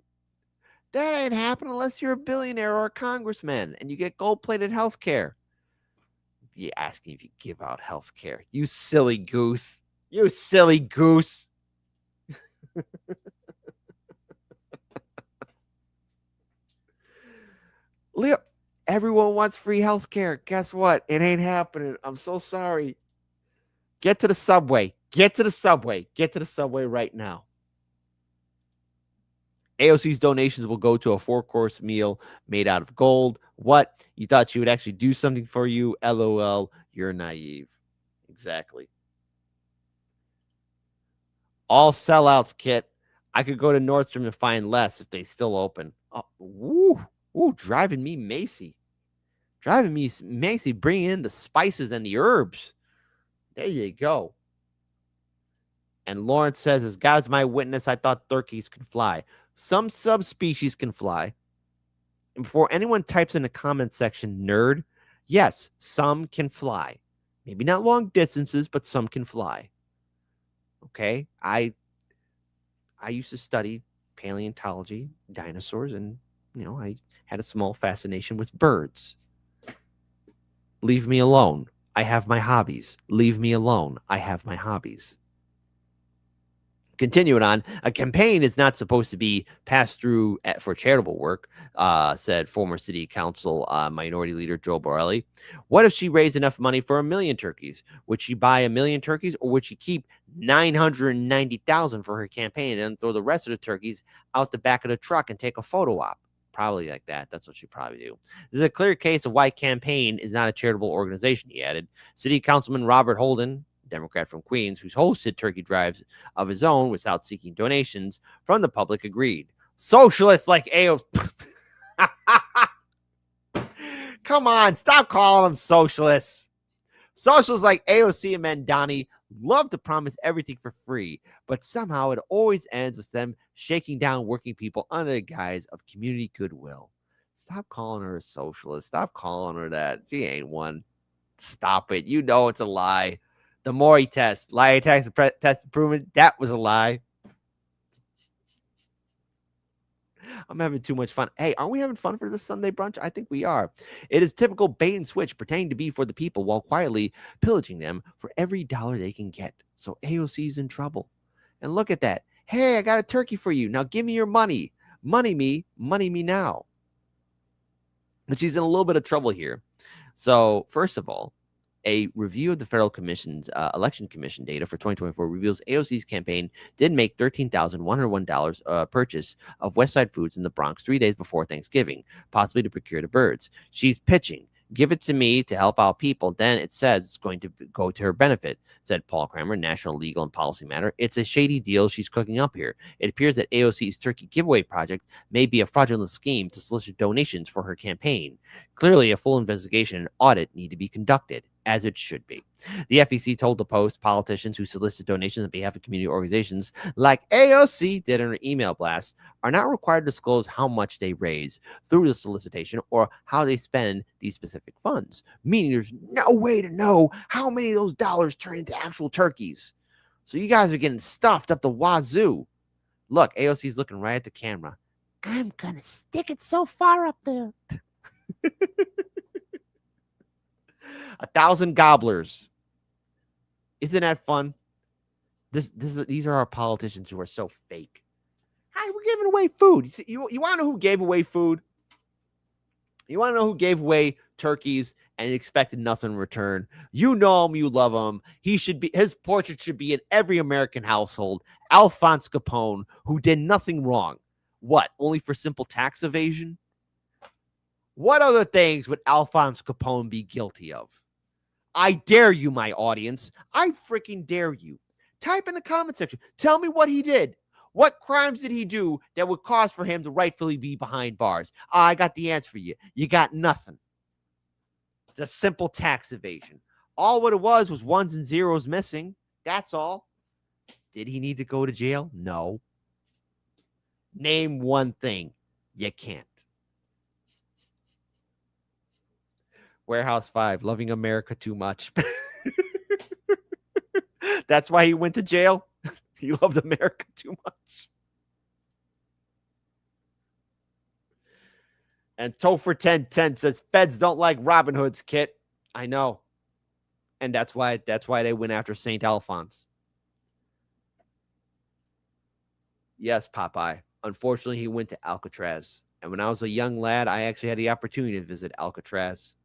That ain't happening unless you're a billionaire or a congressman and you get gold-plated health care. You're asking if you give out health care. You silly goose. You silly goose. Leo, everyone wants free health care. Guess what? It ain't happening. I'm so sorry. Get to the subway. Get to the subway. Get to the subway right now. AOC's donations will go to a 4-course meal made out of gold. What? You thought she would actually do something for you? LOL. You're naive. Exactly. All sellouts, Kit. I could go to Nordstrom and find less if they still open. Oh, woo, driving me Macy. Driving me Macy, bring in the spices and the herbs. There you go. And Lawrence says, as God's my witness, I thought turkeys could fly. Some subspecies can fly. And before anyone types in the comment section, nerd, yes, some can fly. Maybe not long distances, but some can fly. Okay? I used to study paleontology, dinosaurs, and, you know, I had a small fascination with birds. Leave me alone. I have my hobbies. Leave me alone. I have my hobbies. Continuing on, a campaign is not supposed to be passed through for charitable work, said former city council minority leader Joe Borelli. What if she raised enough money for 1 million turkeys? Would she buy 1 million turkeys, or would she keep 990,000 for her campaign and throw the rest of the turkeys out the back of the truck and take a photo op? Probably like that. That's what she'd probably do. This is a clear case of why campaign is not a charitable organization, he added. City Councilman Robert Holden, Democrat from Queens, who's hosted turkey drives of his own without seeking donations from the public, agreed. Socialists like AOC. Come on, stop calling them socialists. Socialists like AOC and Mamdani love to promise everything for free, but somehow it always ends with them shaking down working people under the guise of community goodwill. Stop calling her a socialist. Stop calling her that. She ain't one. Stop it. You know it's a lie. The Maury test, lie test improvement, that was a lie. I'm having too much fun. Hey, aren't we having fun for this Sunday brunch? I think we are. It is typical bait and switch, pretending to be for the people while quietly pillaging them for every dollar they can get. So AOC's in trouble. And look at that. Hey, I got a turkey for you. Now give me your money. Money me now. But she's in a little bit of trouble here. So, first of all, a review of the Federal Commission's Election Commission data for 2024 reveals AOC's campaign did make $13,101 purchase of Westside Foods in the Bronx 3 days before Thanksgiving, possibly to procure the birds. She's pitching, give it to me to help out people. Then it says it's going to go to her benefit, said Paul Kramer, National Legal and Policy Matter. It's a shady deal she's cooking up here. It appears that AOC's turkey giveaway project may be a fraudulent scheme to solicit donations for her campaign. Clearly, a full investigation and audit need to be conducted, as it should be. The FEC told the Post politicians who solicit donations on behalf of community organizations like AOC did in her email blast are not required to disclose how much they raise through the solicitation or how they spend these specific funds, meaning there's no way to know how many of those dollars turn into actual turkeys. So you guys are getting stuffed up the wazoo. Look, AOC's looking right at the camera. I'm going to stick it so far up there. 1,000 gobblers. Isn't that fun? These are our politicians who are so fake. Hi, we're giving away food. You want to know who gave away food? You want to know who gave away turkeys and expected nothing in return? You know him, you love him. His portrait should be in every American household. Alphonse Capone, who did nothing wrong. What? Only for simple tax evasion? What other things would Alphonse Capone be guilty of? I dare you, my audience. I freaking dare you. Type in the comment section. Tell me what he did. What crimes did he do that would cause for him to rightfully be behind bars? I got the answer for you. You got nothing. It's a simple tax evasion. All what it was ones and zeros missing. That's all. Did he need to go to jail? No. Name one thing. You can't. Warehouse 5, loving America too much. That's why he went to jail. He loved America too much. And Topher 1010 says feds don't like Robin Hood's Kit. I know. And that's why they went after St. Alphonse. Yes, Popeye. Unfortunately, he went to Alcatraz. And when I was a young lad, I actually had the opportunity to visit Alcatraz.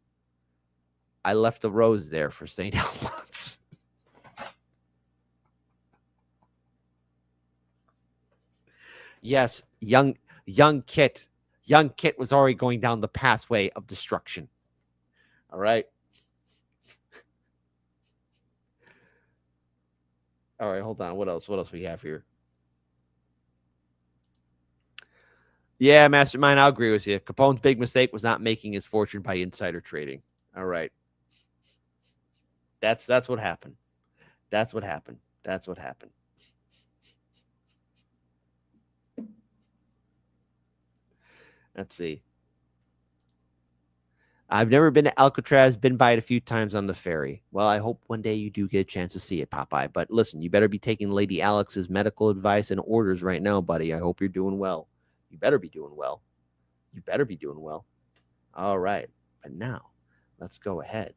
I left a rose there for St. Alphonse. Yes, young Kit. Young Kit was already going down the pathway of destruction. All right. All right, hold on. What else? What else we have here? Yeah, Mastermind, I'll agree with you. Capone's big mistake was not making his fortune by insider trading. All right. That's what happened. That's what happened. That's what happened. Let's see. I've never been to Alcatraz, been by it a few times on the ferry. Well, I hope one day you do get a chance to see it, Popeye. But listen, you better be taking Lady Alex's medical advice and orders right now, buddy. I hope you're doing well. You better be doing well. You better be doing well. All right. But now, let's go ahead.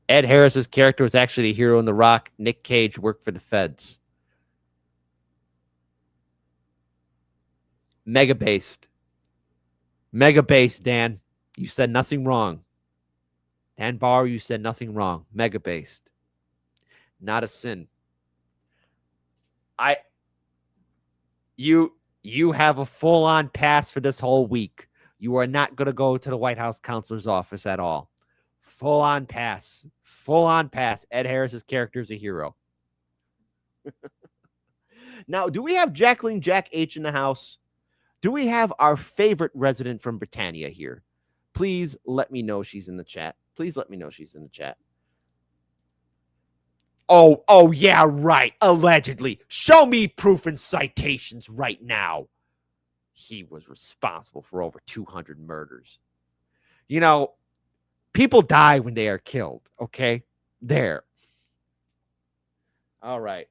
Ed Harris's character was actually a hero in The Rock. Nick Cage worked for the feds. Mega based. Mega based, Dan. You said nothing wrong. Dan Barr, you said nothing wrong. Mega based. Not a sin. You have a full-on pass for this whole week. You are not going to go to the White House counselor's office at all. Full-on pass. Full-on pass. Ed Harris's character is a hero. Now, do we have Jacqueline Jack H in the house? Do we have our favorite resident from Britannia here? Please let me know she's in the chat. Please let me know she's in the chat. Oh, yeah, right. Allegedly. Show me proof and citations right now. He was responsible for over 200 murders. You know, people die when they are killed, okay? There. All right.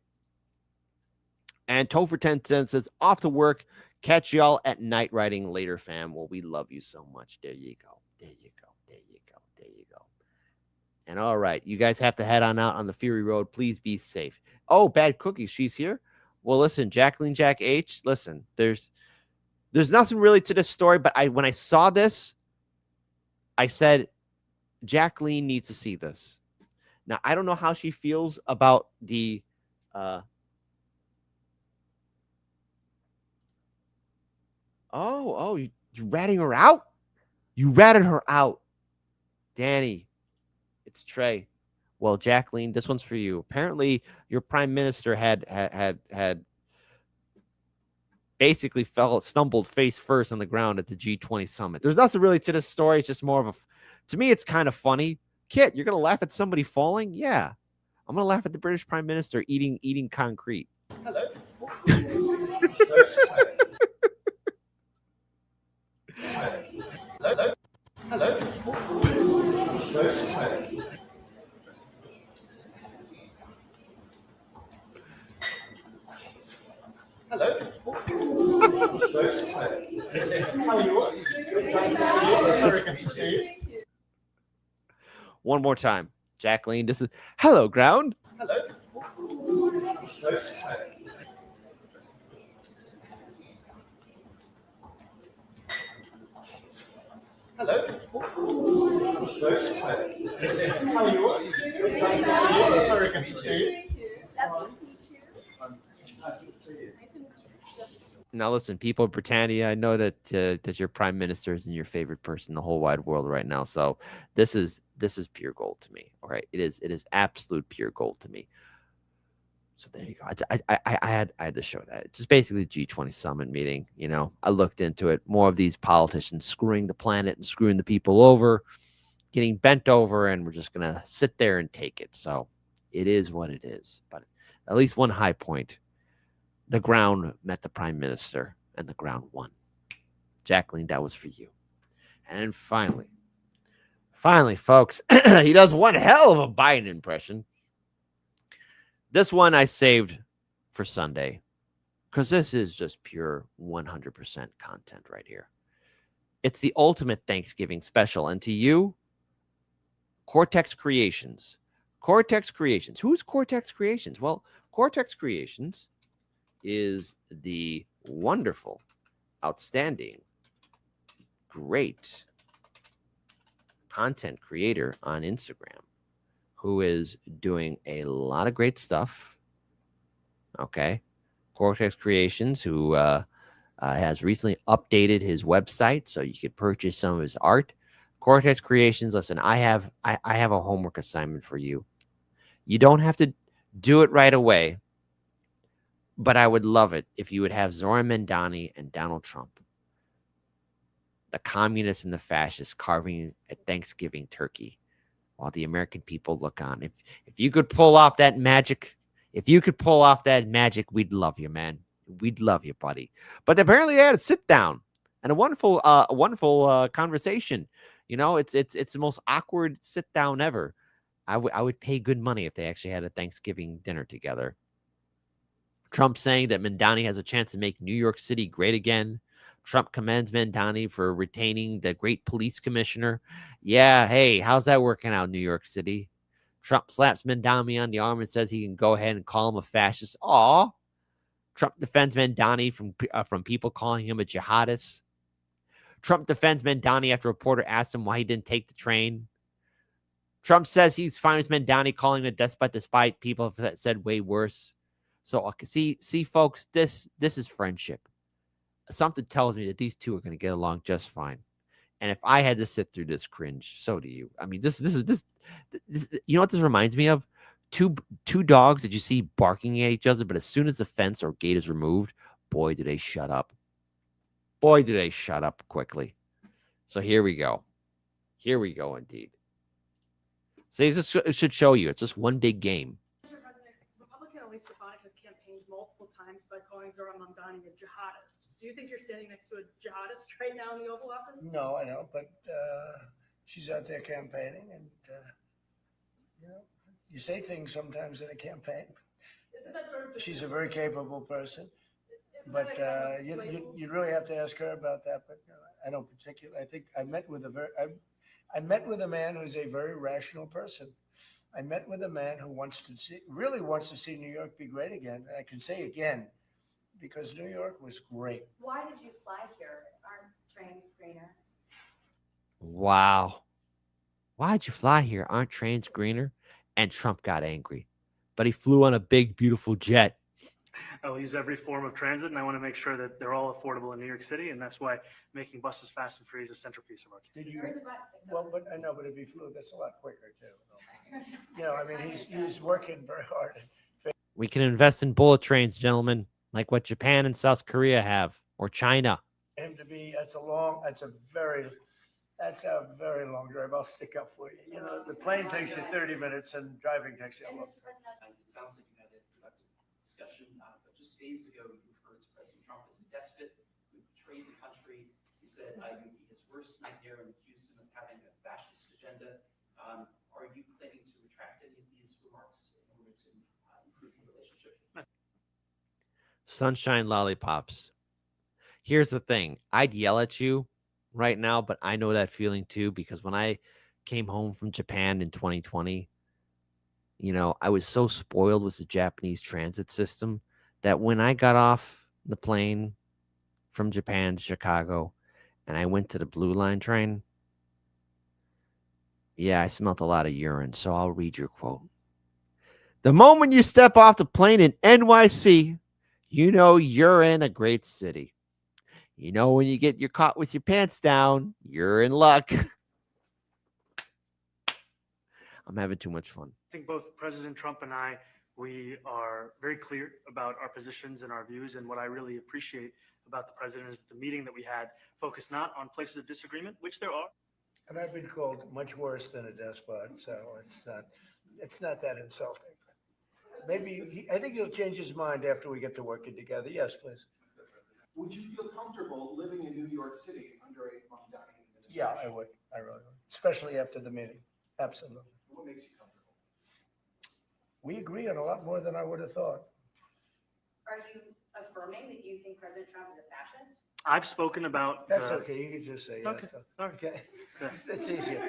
And Topher 1010 says, off to work. Catch y'all at night riding later, fam. Well, we love you so much. There you go. There you go. There you go. There you go. And all right, you guys have to head on out on the Fury Road. Please be safe. Oh, Bad Cookies, she's here. Well, listen, Jacqueline Jack H. Listen, there's nothing really to this story, but when I saw this, I said Jacqueline needs to see this. Now, I don't know how she feels about the you ratting her out? You ratted her out. Danny, it's Trey. Well, Jacqueline, this one's for you. Apparently, your prime minister had basically stumbled face first on the ground at the G20 summit. There's nothing really to this story. It's just more of to me, it's kind of funny. Kit, you're going to laugh at somebody falling? Yeah. I'm going to laugh at the British prime minister eating concrete. Hello. Hello. Hello. Hello. How are you? Good to see you. One more time. Jacqueline, this is hello, ground. Hello. Hello. How are you? Good to see you. Now, listen, people of Britannia, I know that your prime minister isn't your favorite person in the whole wide world right now. So this is this is pure gold to me. All right, it is absolute pure gold to me. So there you go. I had to show that. Just basically G20 summit meeting. You know, I looked into it. More of these politicians screwing the planet and screwing the people over, getting bent over, and we're just gonna sit there and take it. So it is what it is. But at least one high point. The ground met the prime minister, and the ground won. Jacqueline, that was for you. And finally, folks, he does one hell of a Biden impression. This one I saved for Sunday because this is just pure 100% content right here. It's the ultimate Thanksgiving special. And to you, Cortex Creations. Cortex Creations. Who's Cortex Creations? Well, Cortex Creations is the wonderful, outstanding, great content creator on Instagram who is doing a lot of great stuff. Okay. Cortex Creations, who has recently updated his website so you could purchase some of his art. Cortex Creations, listen, I have a homework assignment for you. You don't have to do it right away, but I would love it if you would have Zohran Mamdani and Donald Trump, the communists and the fascists, carving a Thanksgiving turkey while the American people look on. If you could pull off that magic, we'd love you, man. We'd love you, buddy. But apparently they had a sit down and a wonderful conversation. You know, it's the most awkward sit down ever. I would pay good money if they actually had a Thanksgiving dinner together. Trump saying that Mamdani has a chance to make New York City great again. Trump commends Mamdani for retaining the great police commissioner. Yeah, hey, how's that working out in New York City? Trump slaps Mamdani on the arm and says he can go ahead and call him a fascist. Aw. Trump defends Mamdani from people calling him a jihadist. Trump defends Mamdani after a reporter asked him why he didn't take the train. Trump says he's fine with Mamdani calling him a despot despite people that said way worse. So see, folks, this is friendship. Something tells me that these two are going to get along just fine. And if I had to sit through this cringe, so do you. I mean, this you know what this reminds me of? Two dogs that you see barking at each other, but as soon as the fence or gate is removed, boy, do they shut up. Boy, do they shut up quickly. So here we go. Here we go, indeed. So it should show you. It's just one big game. Mr. President, Republican Elise Stefanik has campaigned multiple times by calling Zohran Mamdani a jihadist. Do you think you're standing next to a jihadist right now in the Oval Office? No, I don't. But she's out there campaigning, and you know, you say things sometimes in a campaign. Isn't that sort of She's a very capable person, but you really have to ask her about that. But I don't particularly. I think I met with a man who's a very rational person. I met with a man who really wants to see New York be great again. And I can say again, because New York was great. Why did you fly here? Aren't trains greener? Wow. Why'd you fly here? Aren't trains greener? And Trump got angry. But he flew on a big, beautiful jet. I'll use every form of transit, and I want to make sure that they're all affordable in New York City, and that's why making buses fast and free is a centerpiece of our campaign. Well, but I know, but if he flew, that's a lot quicker too. You know, I mean, he's working very hard. We can invest in bullet trains, gentlemen, like what Japan and South Korea have, or China. Him to be, that's a very long drive. I'll stick up for you. You know, the plane takes you 30 minutes and driving takes you a long time. It sounds like you had a productive discussion, but just days ago, you referred to President Trump as a despot who betrayed the country. You said you would be his worst nightmare and accused him of having a fascist agenda. Are you planning to retract any of these remarks in order to improve the relationship? Sunshine lollipops. Here's the thing. I'd yell at you right now, but I know that feeling too, because when I came home from Japan in 2020, you know, I was so spoiled with the Japanese transit system that when I got off the plane from Japan to Chicago and I went to the Blue Line train, yeah, I smelled a lot of urine. So I'll read your quote. The moment you step off the plane in NYC, you know you're in a great city. You know, when you get caught with your pants down, you're in luck. I'm having too much fun. I think both President Trump and I, we are very clear about our positions and our views. And what I really appreciate about the president is the meeting that we had focused not on places of disagreement, which there are. And I've been called much worse than a despot, so it's not that insulting. Maybe I think he'll change his mind after we get to working together. Yes, please. Would you feel comfortable living in New York City under a Mamdani administration? Yeah, I would. I really would, especially after the meeting. Absolutely. What makes you comfortable? We agree on a lot more than I would have thought. Are you affirming that you think President Trump is a fascist? I've spoken about. That's okay. You can just say yes. Okay. All right. Okay. Yeah. It's easier.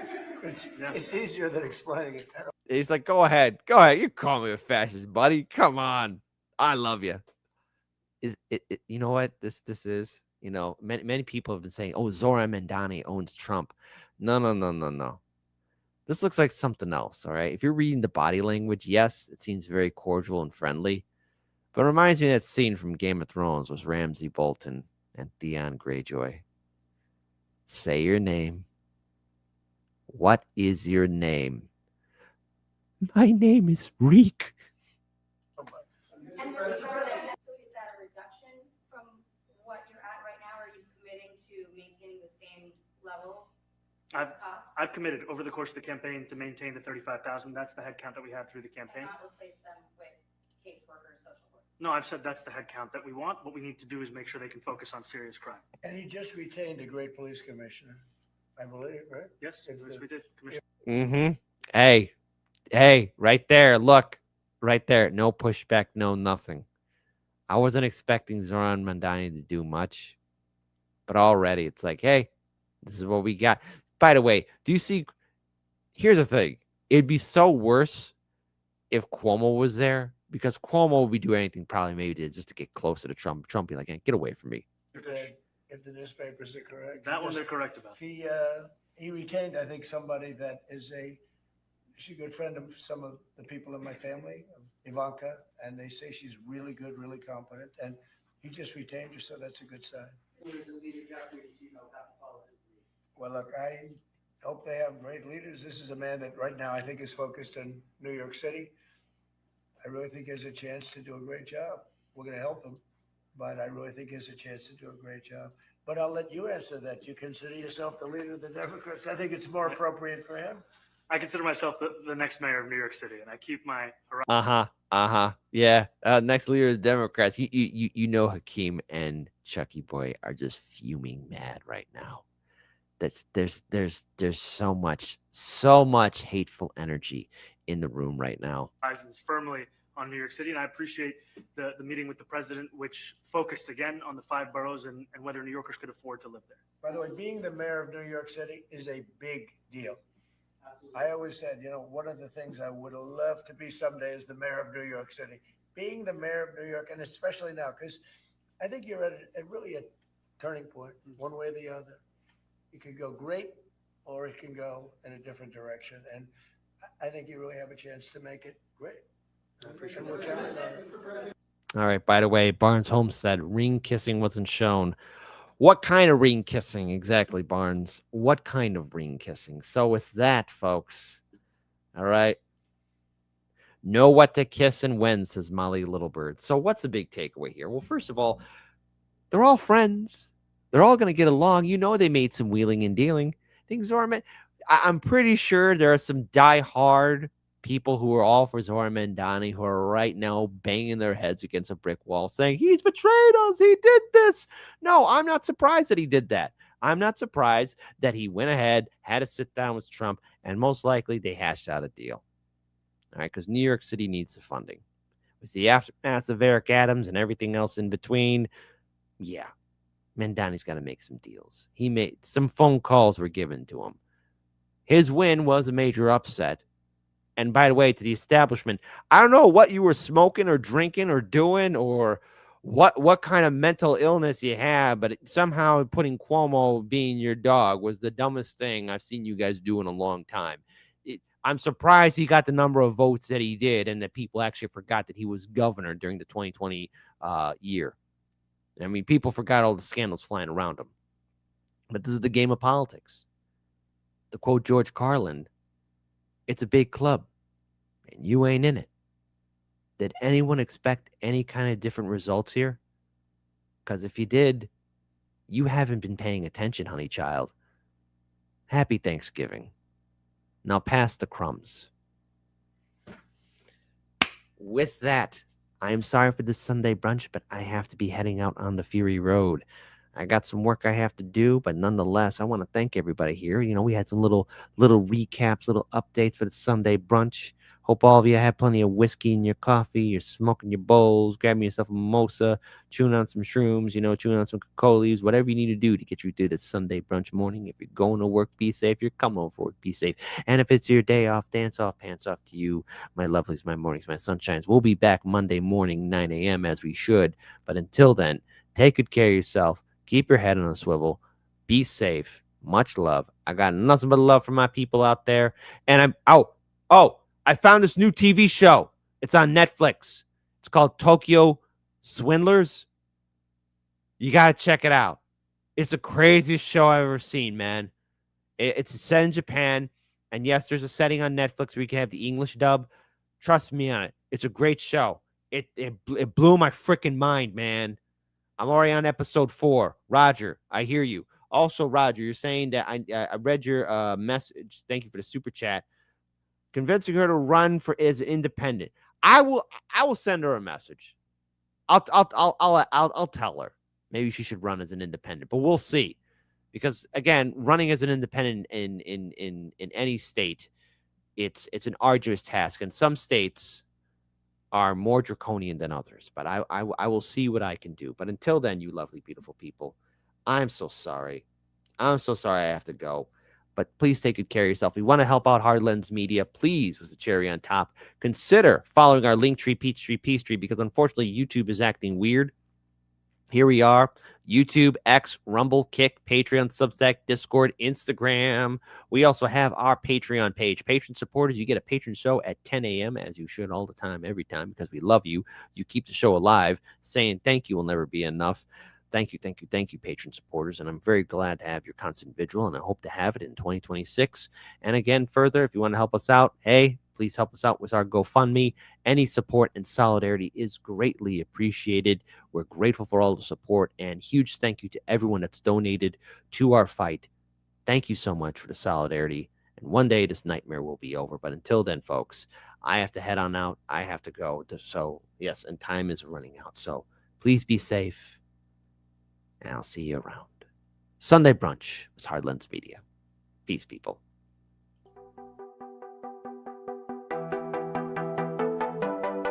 Yes. It's easier than explaining it. He's like, go ahead. Go ahead. You call me a fascist, buddy. Come on. I love you. Is it you know what this is? You know, many people have been saying, oh, Zohran Mamdani owns Trump. No. This looks like something else, all right? If you're reading the body language, yes, it seems very cordial and friendly. But it reminds me of that scene from Game of Thrones with Ramsay Bolton and Theon Greyjoy. Say your name. What is your name? My name is Reek. And is that a reduction from what you're at right now? Or are you committing to maintaining the same level of cops? I've committed over the course of the campaign to maintain the 35,000. That's the head count that we have through the campaign. And not replace them with caseworkers, social workers. No, I've said that's the head count that we want. What we need to do is make sure they can focus on serious crime. And he just retained a great police commissioner, I believe, right? Yes, yes, we did, Commissioner. Mm-hmm. Hey, right there. Look, right there. No pushback, no nothing. I wasn't expecting Zohran Mamdani to do much, but already it's like, hey, this is what we got. By the way, do you see? Here's the thing. It'd be so worse if Cuomo was there, because Cuomo would be doing anything probably maybe just to get closer to Trump. Trump be like, hey, get away from me. If the newspapers are correct. That one they're correct about. He retained, I think, somebody that is she's a good friend of some of the people in my family, Ivanka, and they say she's really good, really competent, and he just retained her, so that's a good sign. Well, look, I hope they have great leaders. This is a man that right now I think is focused in New York City. I really think he has a chance to do a great job. We're going to help him, but I really think he has a chance to do a great job. But I'll let you answer that. You consider yourself the leader of the Democrats. I think it's more appropriate for him. I consider myself the next mayor of New York City, and I keep my. Yeah. Next leader of the Democrats. You know, Hakeem and Chucky Boy are just fuming mad right now. There's so much hateful energy in the room right now. Horizons firmly on New York City, and I appreciate the meeting with the president, which focused again on the 5 boroughs and whether New Yorkers could afford to live there. By the way, being the mayor of New York City is a big deal. I always said, one of the things I would love to be someday is the mayor of New York City. Being the mayor of New York, and especially now, because I think you're at really a turning point, one way or the other. It could go great, or it can go in a different direction. And I think you really have a chance to make it great. I appreciate what you're doing. All right. By the way, Barnes Homestead, ring kissing wasn't shown. What kind of ring kissing exactly, Barnes? What kind of ring kissing? So with that, folks, all right. Know what to kiss and when, says Molly Littlebird. So what's the big takeaway here? Well, first of all, they're all friends. They're all going to get along. They made some wheeling and dealing. Things are. I'm pretty sure there are some diehard people who are all for Zohran Mamdani who are right now banging their heads against a brick wall saying, he's betrayed us. He did this. No, I'm not surprised that he did that. I'm not surprised that he went ahead, had a sit down with Trump, and most likely they hashed out a deal. All right, because New York City needs the funding. With the aftermath of Eric Adams and everything else in between, yeah, Mamdani's got to make some deals. He made some phone calls were given to him. His win was a major upset. And by the way, to the establishment, I don't know what you were smoking or drinking or doing or what kind of mental illness you have, but somehow putting Cuomo being your dog was the dumbest thing I've seen you guys do in a long time. I'm surprised he got the number of votes that he did and that people actually forgot that he was governor during the 2020 year. I mean, people forgot all the scandals flying around him. But this is the game of politics. To quote George Carlin, It's a big club, and you ain't in it. Did anyone expect any kind of different results here? Because if you did, you haven't been paying attention, honey child. Happy Thanksgiving. Now pass the crumbs. With that, I am sorry for this Sunday brunch, but I have to be heading out on the Fury Road. I got some work I have to do, but nonetheless, I want to thank everybody here. You know, we had some little recaps, little updates for the Sunday brunch. Hope all of you have plenty of whiskey in your coffee. You're smoking your bowls, grabbing yourself a mimosa, chewing on some shrooms, you know, chewing on some cocoa leaves, whatever you need to do to get you through this Sunday brunch morning. If you're going to work, be safe. If you're coming home from work, be safe. And if it's your day off, dance off, pants off to you, my lovelies, my mornings, my sunshines. We'll be back Monday morning, 9 a.m. as we should. But until then, take good care of yourself. Keep your head on a swivel. Be safe. Much love. I got nothing but love for my people out there. And I found this new TV show. It's on Netflix. It's called Tokyo Swindlers. You got to check it out. It's the craziest show I've ever seen, man. It's set in Japan. And yes, there's a setting on Netflix where you can have the English dub. Trust me on it. It's a great show. It blew my freaking mind, man. I'm already on episode 4. Roger, I hear you. Also, Roger, you're saying that I read your message. Thank you for the super chat. Convincing her to run for as independent. I will send her a message. I'll tell her. Maybe she should run as an independent, but we'll see. Because again, running as an independent in any state, it's an arduous task, and some states are more draconian than others. But I will see what I can do. But until then, you lovely, beautiful people, I'm so sorry. I'm so sorry I have to go. But please take good care of yourself. If you want to help out Hard Lens Media, please, with the cherry on top, consider following our Linktree, Peachtree, Peachtree, because unfortunately YouTube is acting weird. Here we are. YouTube, X, Rumble, Kick, Patreon, Substack, Discord, Instagram. We also have our Patreon page. Patron supporters, you get a patron show at 10 a.m., as you should all the time, every time, because we love you. You keep the show alive. Saying thank you will never be enough. Thank you, patron supporters. And I'm very glad to have your constant vigil, and I hope to have it in 2026. And again, further, if you want to help us out, hey, please help us out with our GoFundMe. Any support and solidarity is greatly appreciated. We're grateful for all the support, and huge thank you to everyone that's donated to our fight. Thank you so much for the solidarity. And one day this nightmare will be over. But until then, folks, I have to head on out. I have to go. So, yes, and time is running out. So please be safe, and I'll see you around. Sunday brunch with Hard Lens Media. Peace, people.